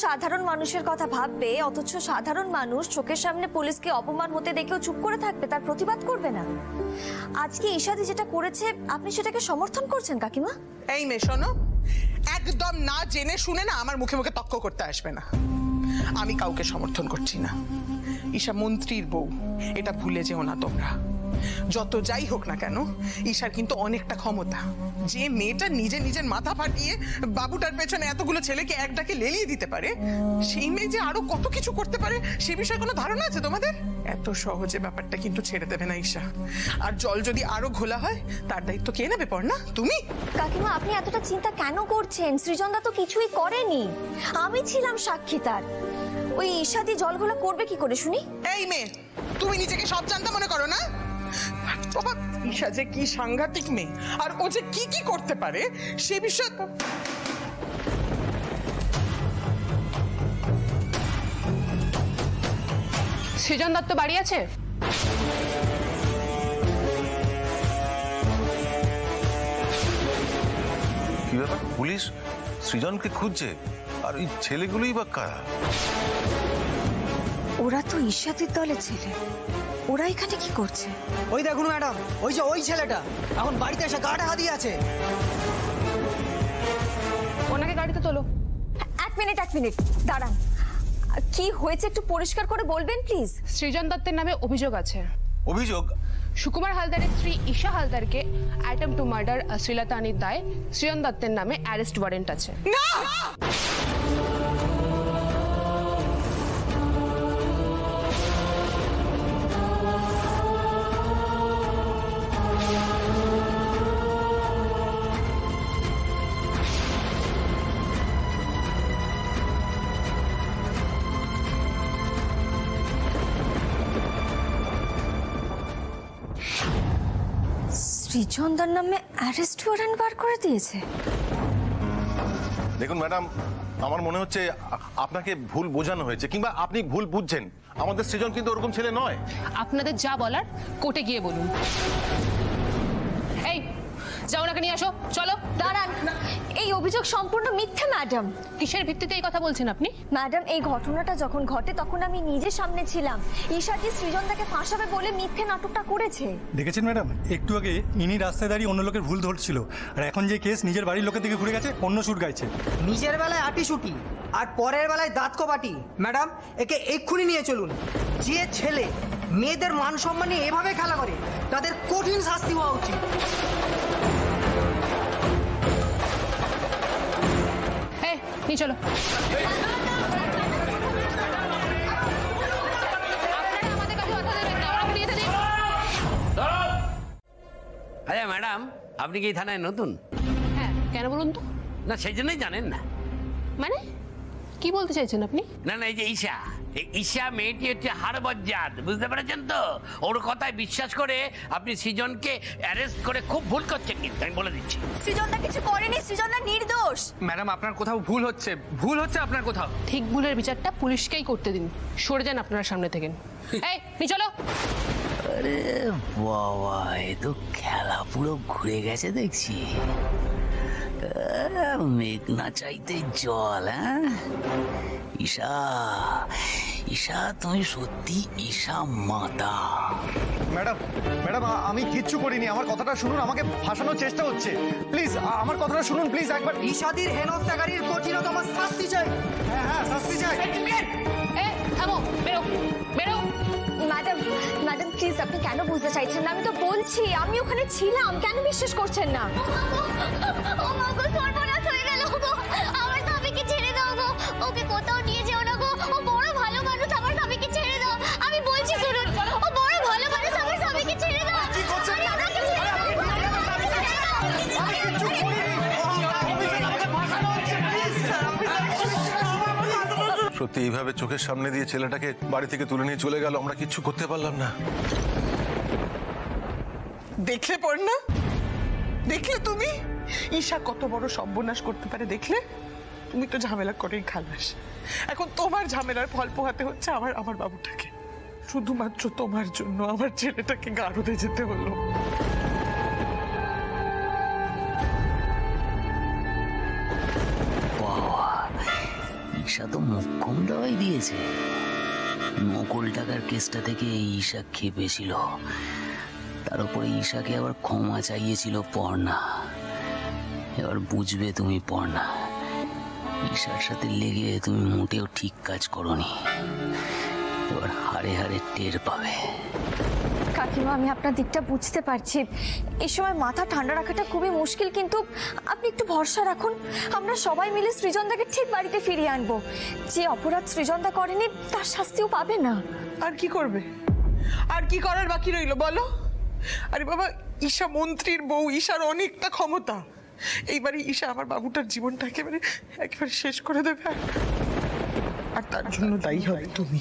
সাধারণ মানুষের কথা ভাববে, অথচ সাধারণ মানুষ চোখের সামনে পুলিশকে অপমান হতে দেখেও চুপ করে থাকবে, তার প্রতিবাদ করবে না। আজকে ঈশাদি যেটা করেছে আপনি সেটাকে সমর্থন করছেন কাকিমা? এই মেয়ে শোনো, একদম না জেনে শুনে না আমার মুখে মুখে তক্ক করতে আসবে না। আমি কাউকে সমর্থন করছি না। ঈশা মন্ত্রীর বউ, এটা ভুলে যেও না তোমরা। যত যাই হোক না কেন, ঈশার কিন্তু অনেকটা ক্ষমতা। যে মেয়েটা নিজে নিজের মাথা ফাটিয়ে বাবুটার পেছনে এতগুলো ছেলেকে এক ডাকে লেলিয়ে দিতে পারে, সেই মেয়ে যে আরো কত কিছু করতে পারে সে বিষয়ে কোনো ধারণা আছে তোমাদের? এত সহজে ব্যাপারটা কিন্তু ছেড়ে দেবে না ঈশা। আর জল যদি আরো ঘোলা হয় তার দায়িত্ব কে নেবে? পড়না তুমি? কাকিমা আপনি এতটা চিন্তা কেন করছেন? সৃজনদা তো কিছুই করেনি, আমি ছিলাম সাক্ষী তার। ওই ঈশাদি জলঘোলা করবে কি করে শুনি? এই মেয়ে, তুমি নিজেকে সব জানতে মনে করো না? বাবা, ঈশা যে কি সাংঘাতিক মেয়ে আর ও যে কি কি করতে পারে সে বিষয়ে সৃজন দত্ত বাড়ি আছে? কি ব্যাপার, পুলিশ সৃজনকে খুঁজছে? আর ওই ছেলেগুলোই বা কারা? ওরা তো ঈশাদির দলের ছেলে, ওরা এখানে কি করছে? ওই দেখুন ম্যাডাম, ওই যে ওই ছেলেটা এখন বাড়িতে এসে গা ঢাকা দিয়ে আছে। ওনাকে গাড়িতে তোলো। এক মিনিট দাঁড়ান, কি হয়েছে একটু পরিষ্কার করে বলবেন প্লিজ? সৃজন দত্তের নামে অভিযোগ আছে। অভিযোগ? সুকুমার হালদারের স্ত্রী ঈশা হালদারকে অ্যাটেম্প টু মার্ডার শ্রীলতানির দায় সৃজন দত্তের নামে অ্যারেস্ট ওয়ারেন্ট আছে। না! সৃজনদার নামে অ্যারেস্ট ওয়ারেন্ট বার করে দিয়েছে? দেখুন ম্যাডাম, আমার মনে হচ্ছে আপনাকে ভুল বোঝানো হয়েছে, কিংবা আপনি ভুল বুঝছেন। আমাদের সৃজন কিন্তু ওরকম ছেলে নয়। আপনাদের যা বলার কোর্টে গিয়ে বলুন। এই যাও, ওনাকে নিয়ে আসো, চলো। দাঁড়ান, এই অভিযোগ সম্পূর্ণ মিথ্যে ম্যাডাম। কিসের ভিত্তিতে এই কথা বলছেন আপনি? ম্যাডাম, এই ঘটনাটা যখন ঘটে তখন আমি নিজের সামনে ছিলাম। ঈশাদি সৃজনদাকে ফাঁসাবে বলে মিথ্যে নাটকটা করেছে। দেখেছেন ম্যাডাম, একটু আগে ইনি রাস্তায় দাঁড়িয়ে অন্য লোকের ভুল ধরছিল, আর এখন যে কেস নিজের বাড়ির লোকের দিকে ঘুরে গেছে, অন্য সুর গাইছে। নিজের বেলায় আটি সুটি আর পরের বেলায় দাঁত কবাটি। ম্যাডাম, একে এক্ষুনি নিয়ে চলুন। যে ছেলে মেয়েদের মান সম্মান নিয়ে এভাবে খেলা করে তাদের কঠিন শাস্তি হওয়া উচিত। এই নিয়ে চলো। আরে ম্যাডাম, আপনি কি এই থানায় নতুন? হ্যাঁ, কেন বলুন তো? না সেই জন্যই জানেন না। মানে কি বলতে চাইছেন আপনি? না না, এই যে ঈশা, এই ঈশা মেয়েটি হচ্ছে হাড়বজ্জাত, বুঝতে পেরেছেন তো? ওর কথায় বিশ্বাস করে আপনি সৃজনকে অ্যারেস্ট করে খুব ভুল করছেন, কিন্তু আমি বলে দিচ্ছি। সৃজনদা কিছু করেনি, সৃজনদা নির্দোষ। ম্যাডাম, আপনার কোথাও ভুল হচ্ছে আপনার কোথাও। ঠিক ভুলের বিচারটা পুলিশকেই করতে দিন। সরে যান আপনারা সামনে থেকে। এই নিয়ে চলো। আরে বাবা, এ তো খেলা পুরো ঘুরে গেছে দেখছি। মেঘ না চাইতে জল। হ্যাঁ ঈশা, ঈশা তুমি সত্যি ঈশা মাতা। ম্যাডাম, ম্যাডাম আমি কিচ্ছু করিনি, আমার কথাটা শুনুন, আমাকে ফাঁসানোর চেষ্টা হচ্ছে। প্লিজ আমার কথাটা শুনুন, প্লিজ একবার। ঈশাদির হেনস্থাকারীর কঠিনতম শাস্তি চাই। হ্যাঁ শাস্তি চাই। এই থামো, বেরো বেরো। ম্যাডাম প্লিজ, আপনি কেন বুঝতে চাইছেন না? আমি তো বলছি আমি ওখানে ছিলাম, কেন বিশ্বাস করছেন না? ও মা গো, সর্বনাশ হয়ে গেল গো। আমার স্বামীকে ছেড়ে দাও গো, ওকে কোথাও নিয়ে যেও না গো। ও বড় ভালো মানুষ, আমার স্বামীকে ছেড়ে দাও। আমি বলছি শুনুন, ও বড় ভালো মানুষ, আমার স্বামীকে ছেড়ে দাও। কি করছেন? সত্যি এইভাবে চোখের সামনে দিয়ে ছেলেটাকে বাড়ি থেকে তুলে নিয়ে চলে গেল, আমরা কিচ্ছু করতে পারলাম না। দেখলে পড়না, দেখলে তুমি ঈশা কত বড় সর্বনাশ করতে পারে? দেখলে? তুমি তো ঝামেলা করেই খালাস। এখন তোমার ঝামেলার ফল পোহাতে হচ্ছে আমার বাবুটাকে। শুধুমাত্র তোমার জন্য আমার ছেলেটাকে গারদে যেতে হলো। ঈশা তো মুখ্যম দেওয়াই দিয়েছে। নকল টাকার কেসটা থেকে ঈশা খেপেছিল, তার উপরে ঈশাকে আবার ক্ষমা চাইয়েছিল পর্ণা। এবার বুঝবে তুমি পর্ণা, ঈশার সাথে লেগে তুমি মোটেও ঠিক কাজ করনি। এবার হাড়ে হাড়ে টের পাবে। কাকিমা, আমি আপনার দিকটা বুঝতে পারছি। এই সময় মাথা ঠান্ডা রাখাটা খুবই মুশকিল, কিন্তু আপনি একটু ভরসা রাখুন। আমরা সবাই মিলে সৃজনদাকে ঠিক বাড়িতে ফিরিয়ে আনবো। যে অপরাধ সৃজনদা করেনি তার শাস্তিও পাবে না। আর কি করবে? আর কি করার বাকি রইলো বলো? আরে বাবা, ঈশা মন্ত্রীর বউ, ঈশার অনেকটা ক্ষমতা। এইবারে ঈশা আমার বাবুটার জীবনটা একেবারে শেষ করে দেবে, আর তার জন্য দায়ী হবে তুমি।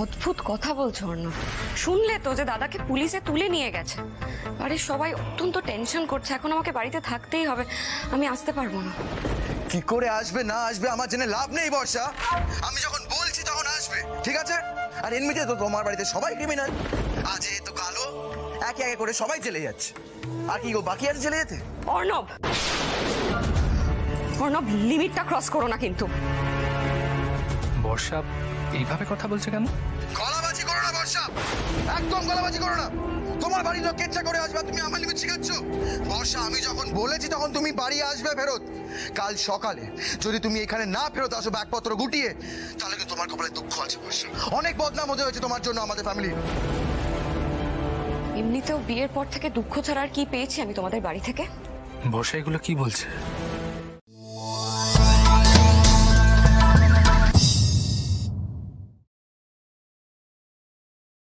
অদ্ভুত কথা বলছো অর্ণব। শুনলে তো যে দাদাকে পুলিশে তুলে নিয়ে গেছে। বাড়ির সবাই অত্যন্ত টেনশন করছে, এখন আমাকে বাড়িতে থাকতেই হবে, আমি আসতে পারবো না। কি করে আসবে না আসবে আমার জেনে লাভ নেই বর্ষা। আমি যখন বলছি তখন আসবে, ঠিক আছে? আর এমনিতে তো তোমার বাড়িতে সবাই ক্রিমিনাল, আজ এ তো কালো, একে একে করে সবাই চলে যাচ্ছে। আর কি গো, বাকি আছে চলে যেতে? অর্ণব, অর্ণব, লিমিটটা ক্রস করো না কিন্তু। বর্ষা এইভাবে কথা বলছে কেন? গলাবাজি করো না বর্ষা, একদম গলাবাজি করো না। তোমার বাড়ির লোক কেচ্ছা করে আসবে, তুমি আমার লিমিট শিখাচ্ছ। বর্ষা, আমি যখন বলেছি তখন তুমি বাড়ি আসবে ফেরত। কাল সকালে যদি তুমি এখানে না ফেরত আসো ব্যাগপত্র গুটিয়ে, তাহলে কিন্তু তোমার কপালে দুঃখ আছে বর্ষা। অনেক বদনাম হতে হয়েছে তোমার জন্য আমাদের ফ্যামিলি। এমনিতেও বিয়ের পর থেকে দুঃখ ছাড়া আর কি পেয়েছি আমি তোমাদের বাড়ি থেকে? বর্ষা এগুলো কি বলছে?